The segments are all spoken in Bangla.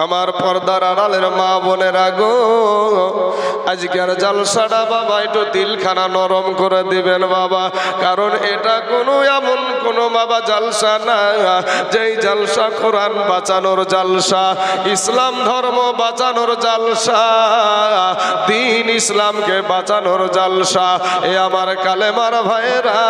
আমার পর্দার আড়ালের মা বোনেরা গো, আজকের জালসাটা বাবা একটু দিলখানা নরম করে দিবেন বাবা, কারণ এটা কোনো এমন কোনো বাবা জালসা না যেই জালসা কোরআন বাঁচানোর জালসা, ইসলাম ধর্ম বাঁচানোর জালসা, দিন ইসলামকে বাঁচানোর জালসা। এ আমার কালেমার ভাইরা,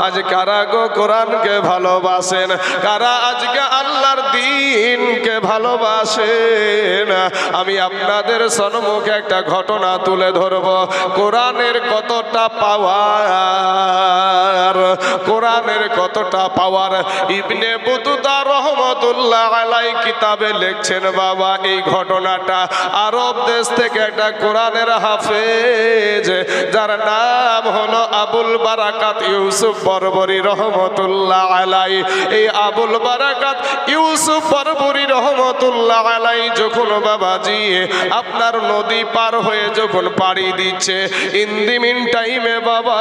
আজ কারা গো কোরআনকে ভালোবাসেন, কারা আজকে আল্লাহর দিনকে ভালোবাসেন? আমি আপনাদের সম্মুখে একটা ঘটনা তুলে ধরব। কোরআনের কতটা পাওয়ার, কোরআনের কতটা পাওয়ার। ইবনে বতুতা রহমতুল্লাহ আলাই কিতাবে লিখছেন বাবা এই ঘটনাটা। আরব দেশ থেকে একটা কোরআনের হাফেজ, যার নাম হলো আবুল বারাকাত ইউসুফ বরবরি রহমতুল্লাহ আলাই। এই আবুল বারাকাত ইউসুফ বরবরি রহমতুল্লাহ আলাই যখন বাবাজি আপনার নদী পার হয়ে যখন পাড়ি দিচ্ছে, ইন দি মিন টাইমে বাবা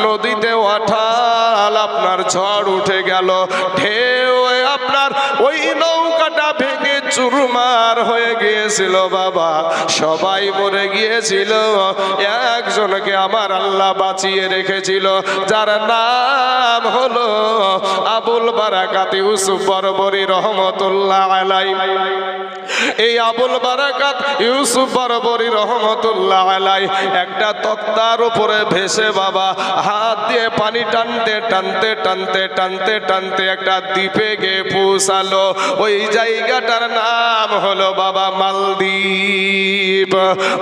নদীতে ওঠাল আপনার ঝড় উঠে গেল, ঢেউ আপনার ওই নৌকাটা ভেঙে চুরমার হয়ে গিয়েছিল বাবা, সবাই মরে গিয়েছিল। একজনকে আমার আল্লাহ বাঁচিয়ে রেখেছিল, যার নাম হলো আবুল বারাকাত ইউসুফ বরবরি রহমতুল্লাহ আলাই। এই আবুল বারাকাত ইউসুফ বরবরি রহমতুল্লাহ আলাই একটা তক্তার উপরে ভেসে বাবা হাত দিয়ে পানি টানতে টানতে টানতে টানতে টানতে একটা দ্বীপে গিয়ে পৌঁছালো। ওই জায়গাটার নাম হলো বাবা মালদ্বীপ,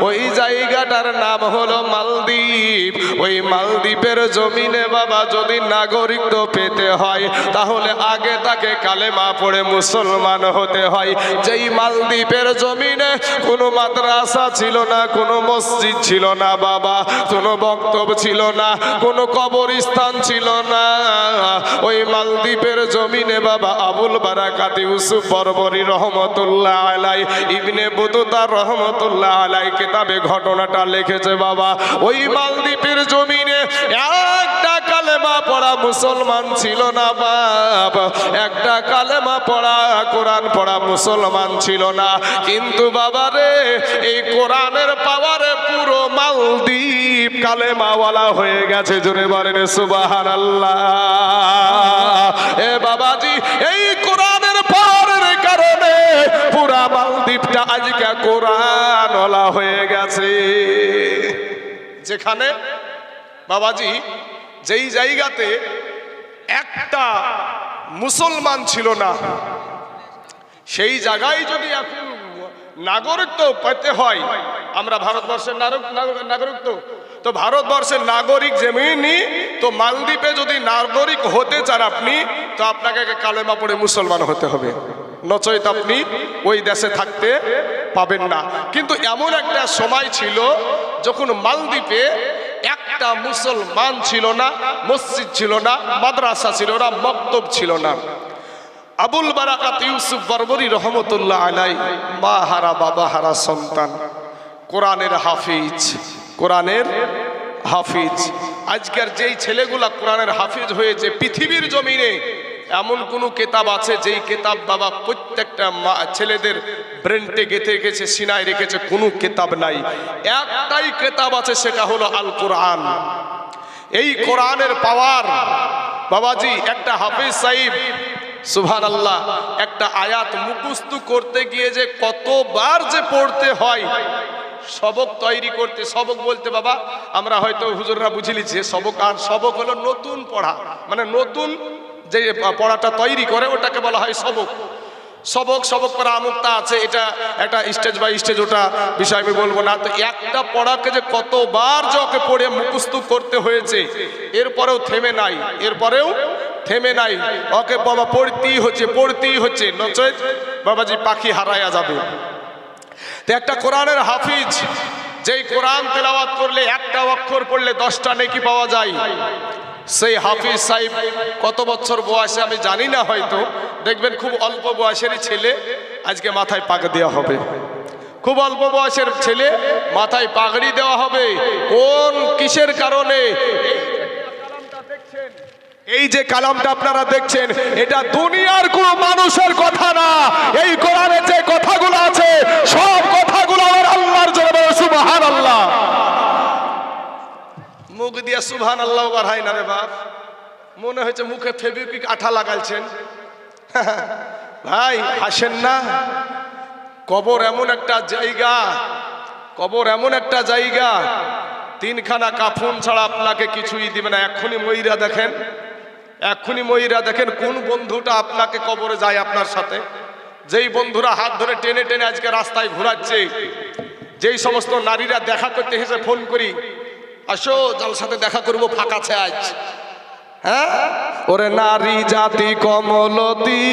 ওই জায়গাটার নাম হলো মালদ্বীপ। ওই মালদ্বীপের জমিনে বাবা যদি নাগরিকত্ব পেতে হয় তাহলে আগে তাকে কালেমা পড়ে মুসলমান হতে হয়। যেই মালদ্বীপের জমিনে কোনো মাদ্রাসা ছিল না, কোনো মসজিদ ছিল না বাবা, কোনো বক্তব্য ছিল না, কোনো কবরস্থান ছিল না। ওই মালদ্বীপের জমিনে বাবা আবুল বারাকাত ইউসুফ বরবরি রহমতুল্লাহ আলাই ইবনে বতুতা রহমতুল্লাহ আলাই কিতাবে ঘটনাটা লিখেছে বাবা। ওই মালদ্বীপের জমিনে একটা কালেমা পড়া মুসলমান ছিল না বাপ, একটা কালেমা পড়া কোরআন পড়া মুসলমান ছিল না। কিন্তু বাবা রে, এই কোরআনের পাওয়ারে পুরো মালদ্বীপ কালেমাওয়ালা হয়ে গেছে। জোরে বলেন সুবহানাল্লাহ। এ বাবাজি, এই কোরআনের পাওয়ারের কারণে পুরা মালদ্বীপটা আজকে কোরআনওয়ালা হয়ে গেছে। যেখানে বাবাজি যেই জায়গাতে একটা মুসলমান ছিল না, সেই জায়গায় যদি এখন নাগরিকত্ব পেতে হয়, আমরা ভারতবর্ষের নাগরিকত্ব তো ভারতবর্ষের নাগরিক যেমনি, তো মালদ্বীপে যদি নাগরিক হতে চান আপনি, তো আপনাকে কালেমা পড়ে মুসলমান হতে হবে, নচেত আপনি ওই দেশে থাকতে পাবেন না। কিন্তু এমন একটা সময় ছিল যখন মালদ্বীপে একটা মুসলমান ছিল না, মসজিদ ছিল না, মাদ্রাসা ছিল না, মক্তব ছিল না। আবুল বারাকাত ইউসুফ বরবরি রহমতুল্লাহ আলাই মা হারা বাবা হারা সন্তান, কোরআনের হাফিজ, কোরআনের হাফিজ। আজকের যেই ছেলেগুলা কোরআনের হাফিজ হয়েছে পৃথিবীর জমিনে, এমন কোন কিতাব আছে যেই কিতাব বাবা প্রত্যেকটা ছেলেদের ব্রেনটে গেঁথে রেখেছে, সিনায় রেখেছে? কোনো কিতাব নাই। একটাই কিতাব আছে, সেটা হলো আল কোরআন। এই কোরআনের পাওয়ার বাবাজি, একটা হাফিজ সাহেব সুবহানাল্লাহ একটা আয়াত মুখস্থ করতে গিয়ে যে কতবার যে পড়তে হয়, সবক তৈরি করতে, সবক বলতে বাবা আমরা হয়তো হুজুররা বুঝে লিখছে সবক, আর সবক হলো নতুন পড়া, মানে নতুন যে পড়াটা তৈরি করে ওটাকে বলা হয় সবক। সবক সবক করা আমুকটা আছে, এটা একটা স্টেজ বাই স্টেজ, ওটা বিষয় আমি বলবো না। তো একটা পড়াকে যে কতবার যে ওকে পড়ে মুখস্থ করতে হয়েছে, এরপরেও থেমে নাই, এরপরেও থেমে নাই, ওকে বাবা পড়তেই হচ্ছে, পড়তেই হচ্ছে, নচেত বাবাজি পাখি হারায়া যাবে। তো একটা কোরআনের হাফিজ, যেই কোরআন তেলাওয়াত করলে একটা অক্ষর পড়লে 10টা নেকি পাওয়া যায়, সেই হাফিজ সাহেব কত বছর বয়সে আমি জানি না, হয়তো দেখবেন খুব অল্প বয়সেরই ছেলে আজকে মাথায় পাক দেওয়া হবে, খুব অল্প বয়সের ছেলে মাথায় পাগড়ি দেওয়া হবে। কোন কিসের কারণে? এই যে কালামটা আপনারা দেখছেন, এটা দুনিয়ার কোন মানুষের কথা না, এই কোরআনে যে সুবহানাল্লাহ বাড়াই না রে বাপ, মনে হচ্ছে মুখে ফেবিকুইক আঠা লাগাইছেন। ভাই হাসেন না। কবর এমন একটা জায়গা, কবর এমন একটা জায়গা, তিনখানা কাফন ছাড়া আপনাকে কিছুই দিবে না। এক্ষুনি ময়রা দেখেন, এক্ষুনি ময়রা দেখেন কোন বন্ধুটা আপনাকে কবরে যায় আপনার সাথে। যেই বন্ধুরা হাত ধরে টেনে টেনে আজকে রাস্তায় ঘোরাচ্ছে, যেই সমস্ত নারীরা দেখা করতে এসে ফোন করি, আসো যার সাথে দেখা করবো, ফাঁকা আছে আজ। হ্যাঁ, ওরে নারী জাতি কমলতি,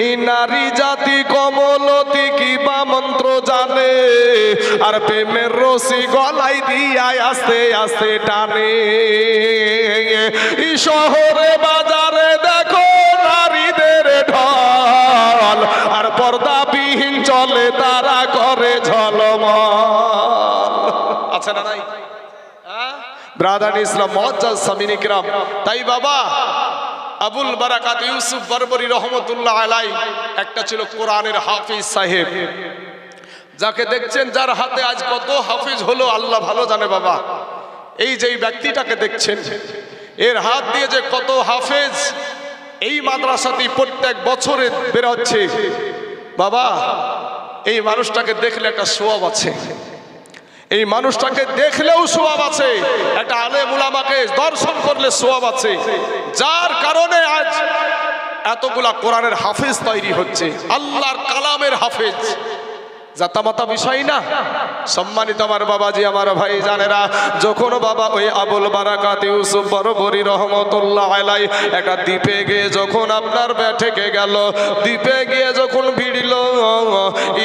এই নারী জাতি কমলতি কি বা মন্ত্র জানে, আর প্রেমের রশি গলায় দিয়ায় আস্তে আস্তে টানে। এই শহরে বাজারে দেখো নারীদের ঢল, আর পর্দাবিহীন চলে তারা করে ঝলমল। আছে না নাই? ব্রাদার ইসলাম মুআজ্জাজ সামিন ইকরাম। তাই বাবা আবুল বারাকাত ইউসুফ বরবরি রহমতুল্লাহ আলাই একটা ছিল কোরআনের হাফিজ সাহেব, যাকে দেখছেন, যার হাতে আজ কত হাফিজ হলো আল্লাহ ভালো জানে বাবা। এই যে ব্যক্তিটাকে দেখছেন, এর হাত দিয়ে যে কত হাফেজ এই মাদ্রাসাতে প্রত্যেক বছরে বের হচ্ছে বাবা। এই মানুষটাকে দেখলে একটা সওয়াব আছে, এই মানুষটাকে দেখলেও সওয়াব আছে, একটা আলেম উলামাকে দর্শন করলে সওয়াব আছে। যার কারণে আজ এতগুলা কোরআনের হাফেজ তৈরি হচ্ছে, আল্লাহর কালামের হাফেজ। জাতামাতা বিষয় না। সম্মানিত আমার বাবাজি, আমার ভাই জানেরা, যখন বাবা ওই আবুল বারাকাত ইউসুফ বরবরি রহমতুল্লাহ আলাই একটা দ্বীপে গিয়ে যখন আপনার থেকে গেল, দ্বীপে গিয়ে যখন ভিড়ল,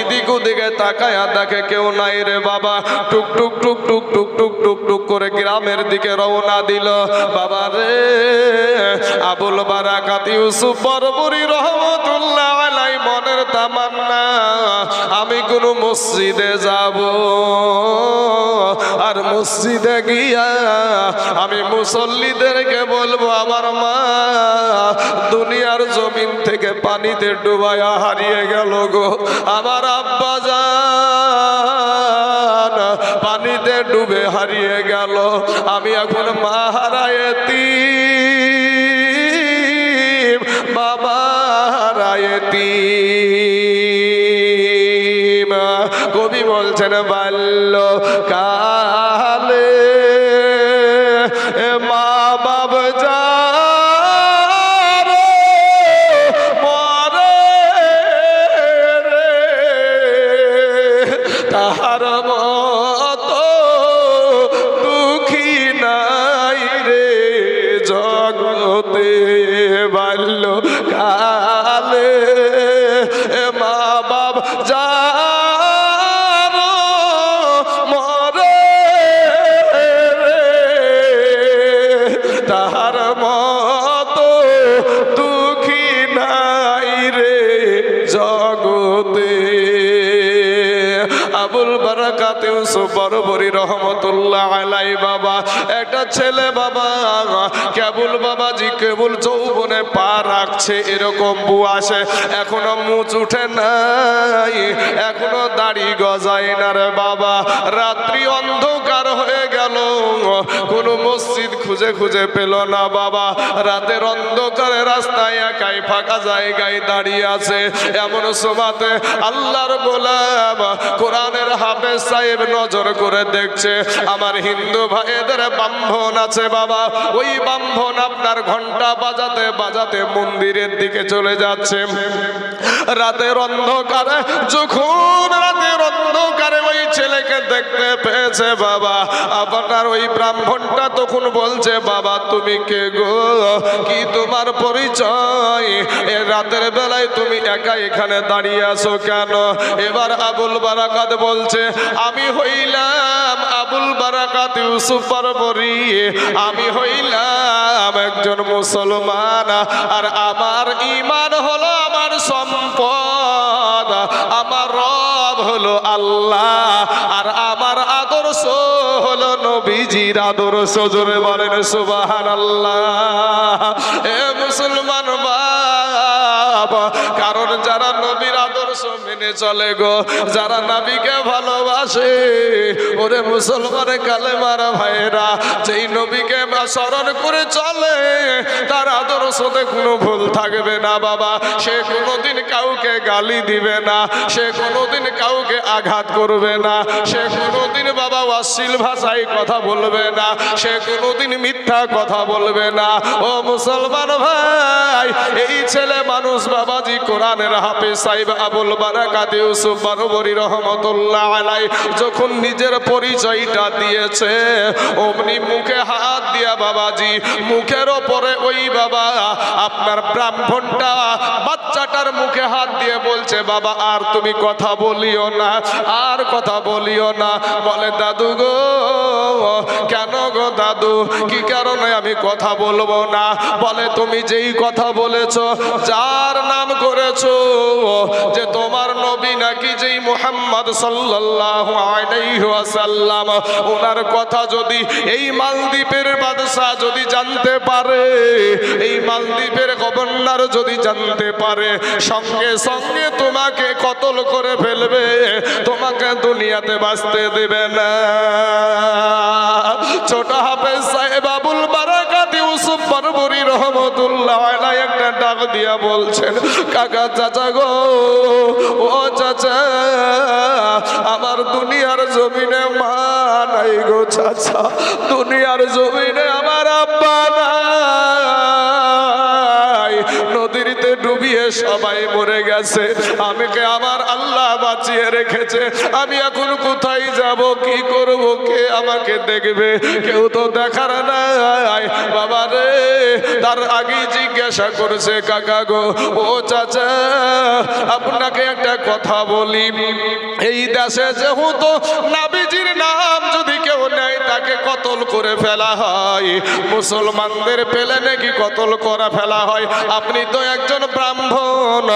এদিক ওদিকে তাকায়া দেখে কেউ নাই রে বাবা। টুক টুক টুক টুক টুক টুক টুক টুক করে গ্রামের দিকে রওনা দিল বাবা রে। আবুল বারাকাত ইউসুফ বরবরি রহমতুল্লাহ আলাই মনের তামান্না, আমি কোন মসজিদে যাব, আর মসজিদে গিয়া আমি মুসল্লিদেরকে বলবো, আমার মা দুনিয়ার জমিন থেকে পানিতে ডুবায়া হারিয়ে গেল গো, আমার আব্বা জান পানিতে ডুবে হারিয়ে গেল, আমি এখন মা হারায়েতিম, বাবা হারায়েতিম। কবি বলছেন বাল্য কালে মা বাপ যার মরে রে, তাহার মতো দুঃখী নাই রে জগতে। বাল্য কালে মা বাপ যার মরে রে, তাহার মতো দুঃখী নাই রে জগতে। আবুল বারাকাত ইউসুফ বরবরি রহমতুল্লাহ আলাই বাবা একটা ছেলে বাবা, কেবল বাবাজি কেবল যৌবনে পা রাখছে, এরকম বুয়াসে, এখনো মুচ উঠে নাই, এখনো দাড়ি গজায় না রে বাবা। রাত্রি অন্ধকার হয়ে গেল, কোন মসজিদ খুঁজে খুঁজে পেল না বাবা। রাতের অন্ধকারে রাস্তায় একাই ফাঁকা জায়গায় দাঁড়িয়ে আছে। এমন সময়তে আল্লাহর গোলাম কোরআনের হাফেজ সাহেব নজর করে দেখছে, আমার হিন্দু ভাইদের ব্রাহ্মণ আছে বাবা, ওই ব্রাহ্মণ আপনার ঘন্টা বাজাতে বাজাতে মন্দিরের দিকে চলে যাচ্ছে। রাতের অন্ধকারে, যখন রাতের অন্ধকারে ওই ছেলেকে দেখতে পেয়েছে বাবা, আপনার ওই ব্রাহ্মণটা তখন বলছে, বাবা তুমি কে গো, কি তোমার পরিচয়, এ রাতের বেলায় তুমি একা এখানে দাঁড়িয়ে আছো কেন? এবার আবুল বারাকাত বলছে, আমি হইলাম আবুল বারাকাত ইউসুফ বরবরি, আমি হইলাম একজন মুসলমান, আর আমার ঈমান হলো আমার সম্পদ, আমার রব হলো আল্লাহ, আর আমার আদর্শ হলো নবীজির আদর্শ। জোরে বলেন সুবহানাল্লাহ। এ মুসলমান বাবা, কারণ যারা নবীর আদর্শ মেনে মেনে চলে গো। যারা নবীকে ভালোবাসে ওরে মুসলমানের কালেমার ভাইরা, যেই নবীকে স্মরণ করে চলে তার আদর্শতে কোনো ভুল থাকবে না বাবা। সে কোনোদিন কাউকে গালি দিবে না, সে কোনোদিন কাউকে আঘাত করবে না, সে কোনোদিন বাবা অশ্লীল ভাষায় কথা বলবে না, সে কোনোদিন মিথ্যা কথা বলবে না। ও মুসলমান ভাই, এই ছেলে মানুষ বাবাজি কোরআনের হাফেজ সাহেব আবুল বারাকাত ইউসুফ বারবরী রহমতুল্লাহ আলাইহি যখন নিজের পরিচয়টা দিয়েছে, অমনি মুখে হাত দিয়া বাবাজি মুখের ওপরে ওই বাবা আপনার ব্রাহ্মণটা বাচ্চাটার মুখে হাত দিয়ে বলছে, বাবা আর তুমি কথা বলিও না, আর কথা বলিও না। বলে, দাদু গো, কেন গো দাদু, কি কারণে আমি কথা বলবো না? বলে, তুমি যেই কথা বলেছো, যার নাম করেছো যে তোমার নবী নাকি যেই মুহাম্মদ সাল্লাল্লাহু আলাইহি ওয়াসাল্লাম, ওনার কথা যদি এই মালদ্বীপের বাদশা যদি জানতে পারে, এই মালদ্বীপের গভর্নর যদি জানতে পারে, সঙ্গে সঙ্গে তোমাকে কতল করে ফেলবে, তোমাকে দুনিয়াতে বাঁচতে দেবে না। ছোট হাফেজ সাহেব আবুল বারাকাত ইউসুফ বারবরী রহমতুল্লাহ আলাইহি একটা ডাক দিয়া বলছেন, কাকা চাচা গো, ও চাচা, আমার দুনিয়ার জমিনে মা নাই গো চাচা, দুনিয়ার জমিনে আমার আব্বা নাই, নদীতে ডুবিয়ে সবাই মরে গেছে, আমাকে আমার আল্লাহ বাঁচিয়ে রেখেছে, আমি এখন কোথায় যাব, কি করব, কে আমাকে দেখবে? কেউ তো দেখার নাই বাবা রে। তার আগে জিজ্ঞাসা করছে, কাকা গো, ও চাচা, আপনাকে একটা কথা বলি, এই দেশে যেহেতু নবীজির নাম যদি কেউ নেয় তাকে কতল করে ফেলা হয়, মুসলমানদের পেলে নাকি কতল করে ফেলা হয়। আপনি তো একজন ব্রাহ্মণ,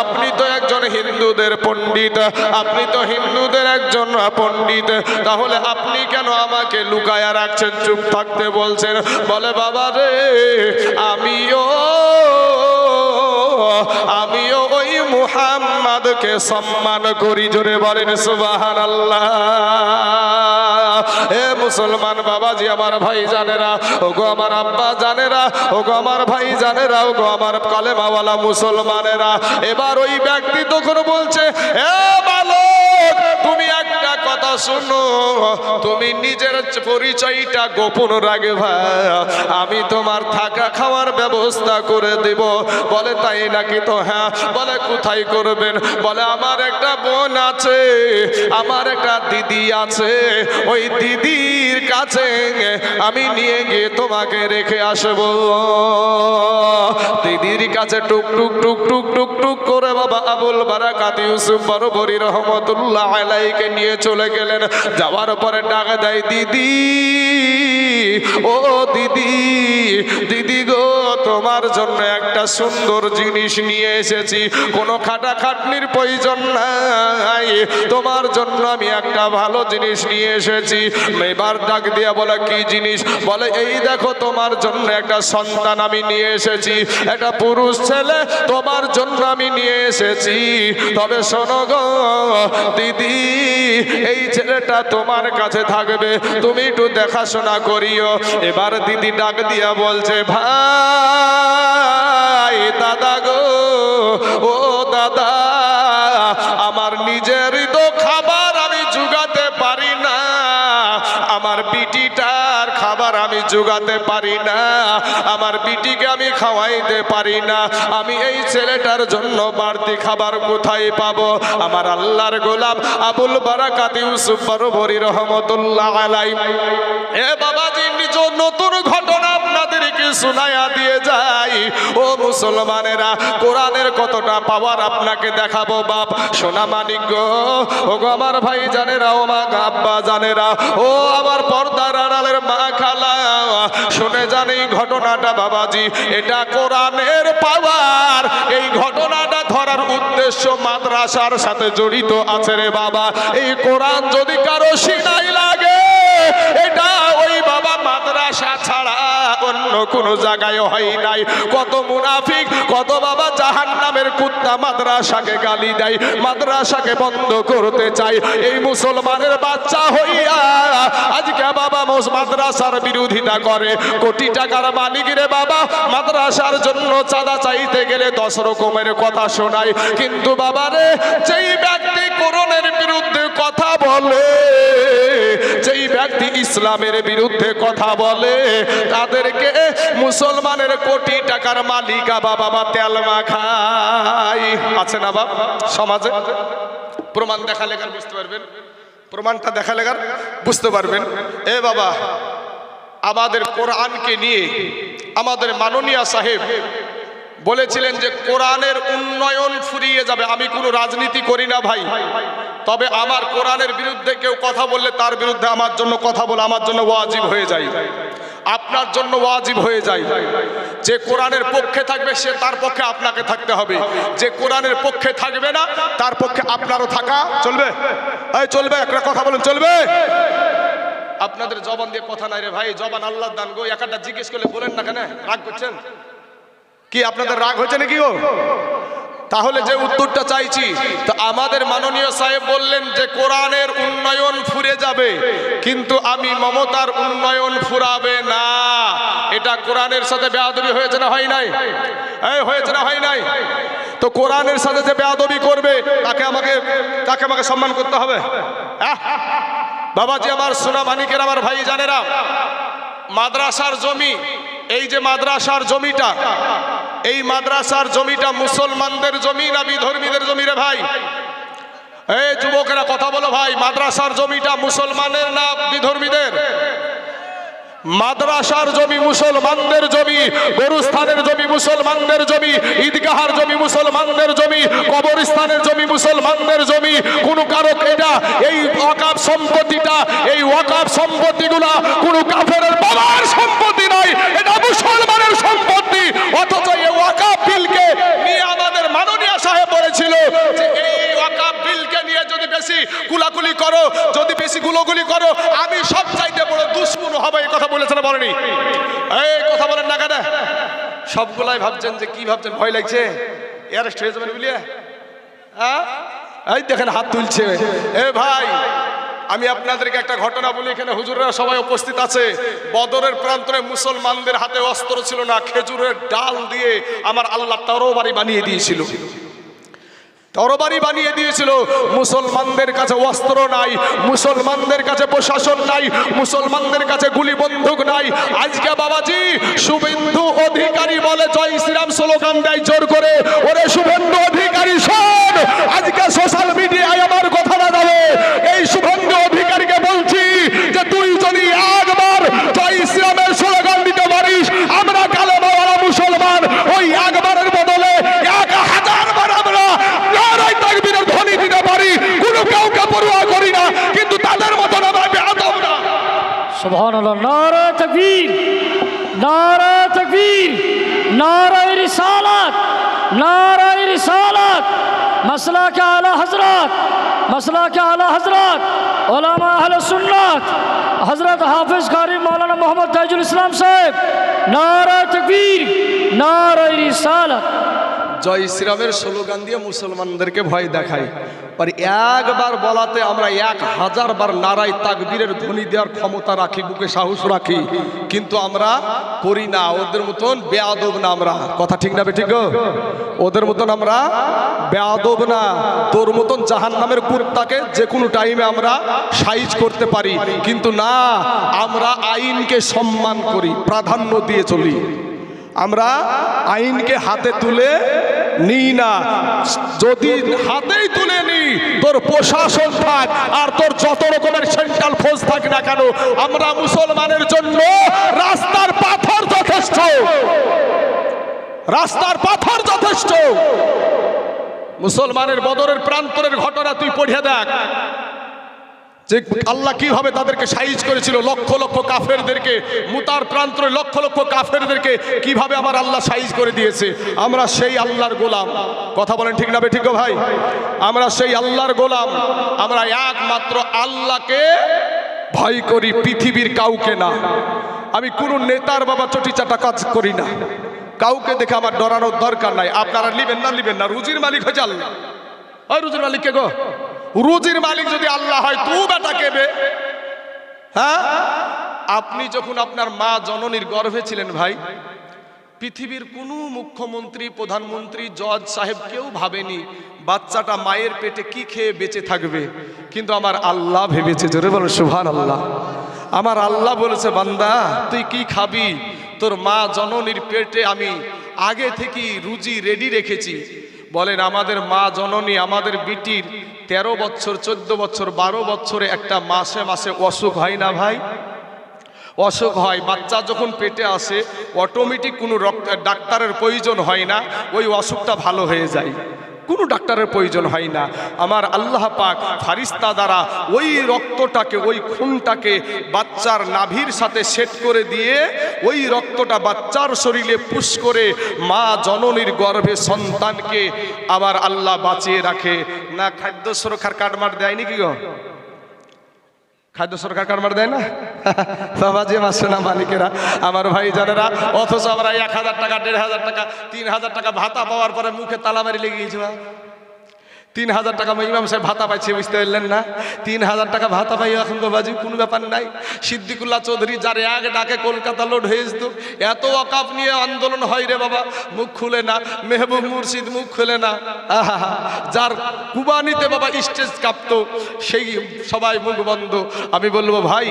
আপনি তো একজন হিন্দুদের পণ্ডিত, আপনি তো হিন্দুদের একজন পণ্ডিত, তাহলে আপনি কেন আমাকে লুকায়া রাখছেন, চুপ থাকতে বলছেন? বলে, বাবা রে, আমিও ওই মুহাম্মদকে সম্মান করি, জোরে বলেন সুবহানাল্লাহ। এ মুসলমান বাবাজি, আমার ভাই জানেরা, ওগো আমার আব্বা জানেরা, ওগো আমার ভাই জানেরা, ওগো আমার কালেমাওয়ালা মুসলমানেরা, এবার ওই ব্যক্তি তখন বলছে, এ বালক, তুমি একটা কথা শুনো, তুমি নিজের পরিচয়টা গোপন রাখবা, আমি তোমার থাকা খাওয়ার ব্যবস্থা করে দেব। বলে, তাই নাকি? তো হ্যাঁ। বলে, কোথায় করবেন? বলে, আমার একটা বোন আছে, আমার একটা দিদি আছে, ওই দিদির কাছে আমি নিয়ে গিয়ে তোমাকে রেখে আসবো। দিদির কাছে টুক টুক টুক টুক টুক টুক করে বাবা আবুল বারাকাত ইউসুফ বারবরী রহমতুল্লাহ আলাইহিকে নিয়ে চলে গেলেন। যাওয়ার পরে ডাক দেয়, দিদি, ও দিদি, দিদি গো, তোমার জন্য একটা সুন্দর জিনিস নিয়ে এসেছি, কোনো খাটাখাটনির প্রয়োজন নাই, তোমার জন্য আমি একটা ভালো জিনিস নিয়ে এসেছি। এবার ডাক দিয়া বলে, কি জিনিস? বলে, এই দেখো, তোমার জন্য একটা সন্তান আমি নিয়ে এসেছি, একটা পুরুষ ছেলে তোমার জন্য আমি নিয়ে এসেছি। তবে শোনো গো দিদি, এই ছেলেটা তোমার কাছে থাকবে, তুমি একটু দেখাশোনা করিও। এবার দিদি ডাক দিয়া বলছে, ভাই, দাদা গো, ও দাদা, আমার নিজেরই তো খাবার আমি জোগাতে পারি না, আমার বিটিটার খাবার আমি জোগাতে পারি না, আমার বিটিকে আমি খাওয়াইতে পারি না, আমি এই ছেলেটার জন্য বাড়তি খাবার কোথায় পাবো? আমার আল্লাহর গোলাম আবুল বারাকাত ইউসুফ বারবরী রহমতুল্লাহ আলাইহি, এ বাবাজি, নিজ নতুন ঘটনা আপনাদেরকে শোনায়া দিয়ে যাই। ও মুসলমানেরা, কোরআনের কতটা পাওয়ার আপনাকে দেখাবো বাপ। সোনা মানিক গো, ও গো আমার ভাই জানেরা, ও মা আব্বা জানেরা, ও আমার পর্দার আড়ালের মা খালা, শুনে যান এই ঘটনাটা বাবাজি, এটা কোরআনের পাওয়ার। এই ঘটনাটা ধরার উদ্দেশ্য মাদ্রাসার সাথে জড়িত আছে রে বাবা। এই কোরআন যদি কারো সিনাই লাগে, এটা ওই বাবা মাদ্রাসা ছাড়া অন্য কোনো জায়গায় হয় নাই। কত মুনাফিক, কত বাবা জাহান্নামের কুত্তা মাদ্রাসাকে গালি দেয়, মাদ্রাসাকে বন্ধ করতে চায়। এই মুসলমানের বাচ্চা হইয়া আজকে বাবা মাদ্রাসার বিরোধিতা করে। কোটি টাকার মালিক রে বাবা, মাদ্রাসার জন্য চাঁদা চাইতে গেলে 10 রকমের কথা শোনায়। কিন্তু বাবা রে, যেই ব্যক্তি কোরআনের বিরুদ্ধে কথা বলে, যেই ব্যক্তি ইসলামের বিরুদ্ধে কথা বলে, তাদেরকে মুসলমানের কোটি টাকার মালিকা বাবা বা তেল মাখায়। আছে না বাবা সমাজে? প্রমাণ দেখালে কার বুঝতে পারবেন, প্রমাণটা দেখালে কার বুঝতে পারবেন। এ বাবা, আমাদের কোরআনকে নিয়ে আমাদের মাননীয় সাহেব বলেছিলেন যে কোরআনের উন্নয়ন ফুরিয়ে যাবে। আমি কোনো রাজনীতি করি না ভাই, তবে আমার কোরআনের বিরুদ্ধে কেউ কথা বললে তার বিরুদ্ধে আমার জন্য কথা বলা আমার জন্য ওয়াজিব হয়ে যায়, আপনার জন্য ওয়াজিব হয়ে যায়। যে কোরআনের পক্ষে থাকবে সে তার পক্ষে আপনাকে থাকতে হবে, যে কোরআনের পক্ষে থাকবে না তার পক্ষে আপনারও থাকা চলবে। এই চলবে, একটা কথা বলেন চলবে? আপনাদের জবান দিয়ে কথা নাই রে ভাই, জবান আল্লাহর দান গো। একটা জিজ্ঞেস করলে বলেন না কেন, রাগ করছেন কি? আপনাদের রাগ হয়েছে নাকি গো? তাহলে যে উত্তরটা চাইছি, তো আমাদের মাননীয় সাহেব বললেন যে কোরআনের উন্নয়ন ফুরে যাবে, কিন্তু আমি মমতার উন্নয়ন ফুরাবে না। এটা কোরআনের সাথে বেয়াদবি হয়েছে না হয় নাই? এই হয়েছে না হয় নাই? তো কোরআনের সাথে যে বেয়াদবি করবে তাকে আমাকে সম্মান করতে হবে। বাবাজি আমার, সোনা মানিকের আমার ভাই জানেরা, মাদ্রাসার জমি, এই যে মাদ্রাসার জমিটা, এই মাদ্রাসার জমিটা মুসলমানদের জমি না বিধর্মীদের জমি রে ভাই? এই যুবকেরা কথা বলো ভাই, মাদ্রাসার জমিটা মুসলমানের না বিধর্মীদের? মাদ্রাসার জমি মুসলমানদের জমি, গরুস্থানের জমি মুসলমানদের জমি, ঈদগাহার জমি মুসলমানদের জমি, কবরস্থানের জমি মুসলমানদের জমি। কোন কারক এটা, এই ওয়াকাফ সম্পত্তিটা, এই ওয়াকাফ সম্পত্তিগুলা কোন কাফেরের বাবার সম্পত্তি নয়, এটা মুসলমানের সম্পত্তি। অথচ এই ওয়াকাফ বিলকে নিয়ে আমাদের মাননীয় সাহেব বলেছিল যে এই ওয়াকাফ বিলকে নিয়ে যদি বেশি কুলাকুলি করো, যদি বেশি গুলোগুলি করো, আমি সব চাইতে বড় দুশ্মন হবে। এই কথা বলেছেন বলেনি? এই কথা বলেন না কেন? সবগুলাই ভাবছেন যে কি ভাবছেন, ভয় লাগছে অ্যারেস্ট হয়ে যাবেন বুঝলিয়ে? হ্যাঁ, এই দেখেন হাত তুলছে। এ ভাই, আমি আপনাদেরকে একটা ঘটনা বলি। এখানে হুজুররা সবাই উপস্থিত আছে। বদরের প্রান্তরে মুসলমানদের হাতে অস্ত্র ছিল না, খেজুরের ডাল দিয়ে আমার আল্লাহ তরবারি বানিয়ে দিয়েছিল, তরবারি বানিয়ে দিয়েছিল। মুসলমানদের কাছে অস্ত্র নাই, মুসলমানদের কাছে প্রশাসন নাই, মুসলমানদের কাছে গুলি বন্দুক নাই। আজকে বাবাজি শুভেন্দু অধিকারী বলে জয় শ্রীরাম স্লোগান দেয় জোর করে। ওরে শুভেন্দু অধিকারী শোন, আজকে সোশ্যাল মিডিয়ায় আমার কথা না যাবে। এই শুভেন্দু অধিকারীকে বলছি যে তুই যদি একবার জয় শ্রীরামের স্লোগান দিতে পারিস, আমরা কালেমাওয়ালা মুসলমান ওই একবারের বদলে 1000 বার আমরা তাকবীরের ধ্বনি দিতে পারি, কোনো কাউকে পরোয়া করি না, কিন্তু তাদের মতন আমরা বেয়াদব না। সুবহানাল্লাহ। নারা তাকবীর, নারা তাকবীর, নারা রিসালাত, নারা রিসালাত। মাসলাকে আলা হযরত, মাসলাকে আলা হযরত উলামা আহলে সুন্নাত হযরত হাফেজ কারি মাওলানা মোহাম্মদ তাজুল ইসলাম সাহেব। নারা তাকবীর, নারা রিসালাত। জয় শ্রীরামের স্লোগান দিয়ে মুসলমানদেরকে ভয় দেখায়, আর একবার বলাতে আমরা 1000 বার নারায় তাকবীরের ধ্বনি দেওয়ার ক্ষমতা রাখি, বুকে সাহস রাখি, কিন্তু আমরা করি না। ওদের মতন বেয়াদব না আমরা। কথা ঠিক না বেঠিক? ওদের মতন আমরা বেয়াদব না। তোর মতন জাহান্নামের কুত্তাকে যে কোনো টাইমে আমরা সাইজ করতে পারি, কিন্তু না, আমরা আইনকে সম্মান করি, প্রাধান্য দিয়ে চলি। আমরা আইনকে হাতে তুলে নিই না। যদি হাতেই তুলে নিই, তোর প্রশাসন থাক আর তোর যত রকমের সেন্ট্রাল ফোর্স থাক না কেন, আমরা মুসলমানের জন্য রাস্তার পাথর যথেষ্ট, রাস্তার পাথর যথেষ্ট। মুসলমানের বদরের প্রান্তরের ঘটনা তুই পড়ে দেখ যে আল্লাহ কিভাবে তাদেরকে সাইজ করেছিল, লক্ষ লক্ষ কাফেরদেরকে, মুতার প্রান্তরে লক্ষ লক্ষ কাফেরদেরকে কিভাবে আমার আল্লাহ সাইজ করে দিয়েছে। আমরা সেই আল্লাহর গোলাম। কথা বলেন ঠিক না বেঠিক ভাই? আমরা সেই আল্লাহর গোলাম। আমরা একমাত্র আল্লাহকে ভয় করি, পৃথিবীর কাউকে না। আমি কোনো নেতার বাবা চটি চাটা কাজ করি না, কাউকে দেখে আমার ডরানোর দরকার নাই। আপনারা নিবেন না, রুজির মালিক হয়েছে আল্লাহ। ওই রুজির মালিক কে গো? রুজির মালিক যদি আল্লাহ হয় তু বেটা কেবে? হ্যাঁ, আপনি যখন আপনার মা জননীর গর্ভে ছিলেন ভাই, পৃথিবীর কোনো মুখ্যমন্ত্রী, প্রধানমন্ত্রী, জজ সাহেব কেউ ভাবেনি বাচ্চাটা মায়ের পেটে কি খেয়ে বেঁচে থাকবে, কিন্তু আমার আল্লাহ ভেবেছে। জোরে বলো সুবহানাল্লাহ। আমার আল্লাহ বলেছে, বান্দা তুই কি খাবি, তোর মা জননীর পেটে আমি আগে থেকেই রুজি রেডি রেখেছি। বলেন আমাদের মা জননী, আমাদের বিটির 13 বছর, 14 বছর, 12 বছরে একটা মাসে মাসে অসুখ হয় না ভাই? অসুখ হয়। বাচ্চা যখন পেটে আসে অটোমেটিক কোনো ডাক্তারের প্রয়োজন হয় না, ওই অসুখটা ভালো হয়ে যায়, কোনো ডাক্তারের প্রয়োজন হয় না। আমার আল্লাহ পাক ফারিস্তা দ্বারা ওই রক্তটাকে, ওই খুনটাকে বাচ্চার নাভির সাথে সেট করে দিয়ে ওই রক্তটা বাচ্চার শরীরে পুশ করে মা জননীর গর্ভে সন্তানকে আবার আল্লাহ বাঁচিয়ে রাখে। না খাদ্য সুরক্ষার কার্ড দেয়নি কি গো? খাদ্য সরকার কারবার দেয় না বাবা, যে মাসে না মালিকেরা, আমার ভাই জানেরা। অথচ আমরা 1000 টাকা, 1500 টাকা, 3000 টাকা ভাতা পাওয়ার পরে মুখে তালা মারি লেগে গেছে। 3000 টাকা ইমাম সাহেব ভাতা পাইছে, বুঝতে পারলেন না? 3000 টাকা ভাতা পাই এখন বাবাজি, কোনো ব্যাপার নাই। সিদ্দিকুল্লাহ চৌধুরী যার এক ডাকে কলকাতা লোড হয়ে যেত, এত অকাপ নিয়ে আন্দোলন হয় রে বাবা, মুখ খুলে না। মেহবুব মুর্শিদ মুখ খুলে না। যার কুবানিতে বাবা স্টেজ কাঁপতো, সেই সবাই মুখ বন্ধ। আমি বলবো ভাই,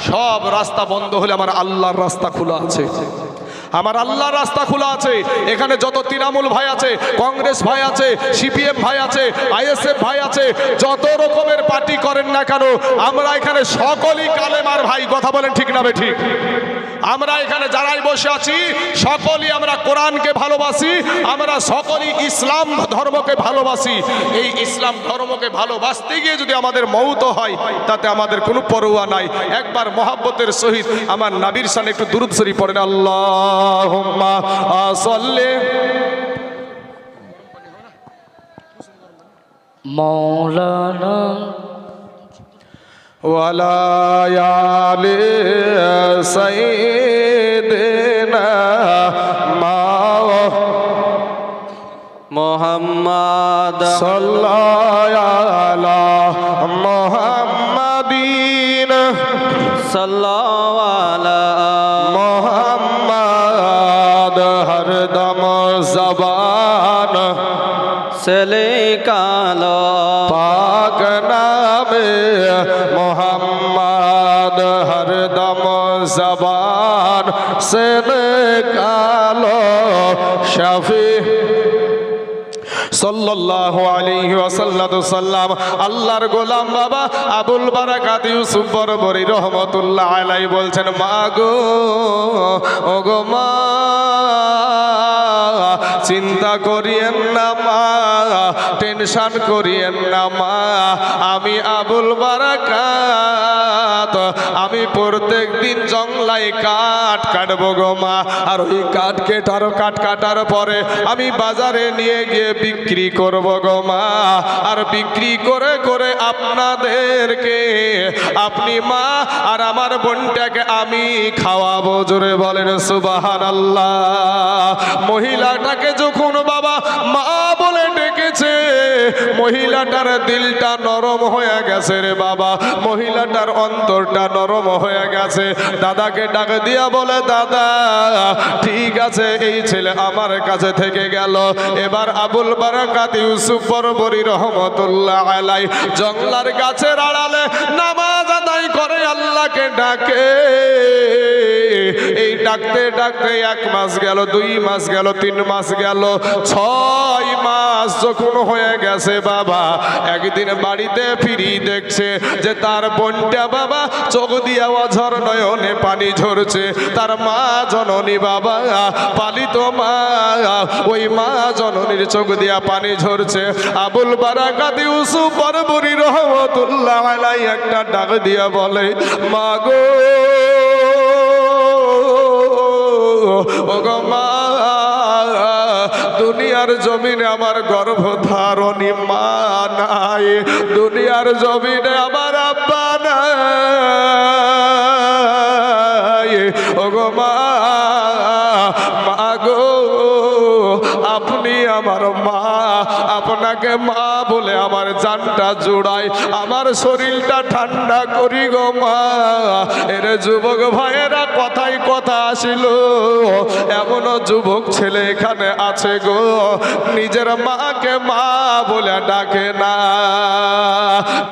সব রাস্তা বন্ধ হলে আমার আল্লাহর রাস্তা খোলা আছে, আমার আল্লাহর রাস্তা খোলা আছে। এখানে যত তৃণমূল ভাই আছে, কংগ্রেস ভাই আছে, সিপিএম ভাই আছে, আইএসএফ ভাই আছে, যত রকমের পার্টি করেন না কেন, আমরা এখানে সকলেই কালেমার ভাই। কথা বলেন ঠিক না ঠিক? আমরা এখানে যারাই বসে আছি সকলেই আমরা কোরআনকে ভালোবাসি, আমরা সকলেই ইসলাম ধর্মকে ভালোবাসি। এই ইসলাম ধর্মকে ভালোবাসতে গিয়ে যদি আমাদের মৌত হয়, তাতে আমাদের কোনো পরোয়া নাই। একবার মহাব্বতের সহিত আমার নবীর শানে একটু দুরূদ শরীফ পড়েন। আল্লাহুম্মা সাল্লি মাওলানা ওয়ালা আলি সাইয়্যিদিনা মুহাম্মদ সাল্লাল্লাহু আলা মুহাম্মাদিন সাল্লাল্লাহু আলা মুহাম্মাদ হরদম জবান से निकालो पाक नामे मोहम्मद हरदम जबान से निकालो शफी সাল্লাল্লাহু আলাইহি ওয়াসাল্লাম। আল্লাহর গোলাম বাবা আবুল বারাকাত ইউসুফ বরবরী রহমাতুল্লাহ আলাইহি বলছেন, মা গো, ও গো মা, চিন্তা করিয়েন না মা, টেনশন করিয়েন না মা, আমি আবুল বারাকাত আমি প্রত্যেক দিন জংলায় কাঠ কাটবো গো মা। আর ওই কাঠ কাটার পরে আমি বাজারে নিয়ে গিয়ে বিক্রি করব গো মা। আর বিক্রি করে করে আপনাদেরকে, আপনি মা আর আমার বোনটাকে আমি খাওয়াবো। জোরে বলেন সুবহানাল্লাহ। মহিলাটাকে যখন বাবা মা বলে ডেকেছে, মহিলাটার দিলটা নরম হয়ে গেছে রে বাবা, মহিলাটার অন্তরটা নরম হয়ে গেছে। দাদাকে ডাক দিয়া বলে, দাদা ঠিক আছে, এই ছেলে আমার কাছে থেকে গেল। এবার আবুল বারাকাত ইউসুফ বরবরী রহমাতুল্লাহ আলাইহি জংলার গাছের আড়ালে নামাজ আদায় করে আল্লাহকে ডাকে। এই ডাকতে ডাকতে 1 মাস গেল, 2 মাস গেল, 3 মাস গেল, 6 মাস যখন হয়ে গেছে বাবা, একদিন বাড়িতে ফিরি দেখছে যে তার বোনটা বাবা চোখ দিয়া অঝর নয়নে পানি ঝরছে। তার মা জননী বাবা, পালিত মা, ওই মা জননীর চোখ দিয়া পানি ঝরছে। আবুল বারাকাত ইউসুফ বরবরী রহমাতুল্লাহ আলাইহি একটা ডাক দিয়া বলে, মা গো, ও গো মা, দুনিয়ার জমিনে আমার গর্ভধারণী মা নাই, দুনিয়ার জমিনে আমার আব্বা নাই। ও মা বলে আমার জানটা জোড়াই, আমার শরীরটা ঠান্ডা করি গো মা। এর যুবক ভাইয়েরা কথাই কথা আসিল, এমনও যুবক ছেলে এখানে আছে গো, নিজের মাকে মা বলে ডাকে না।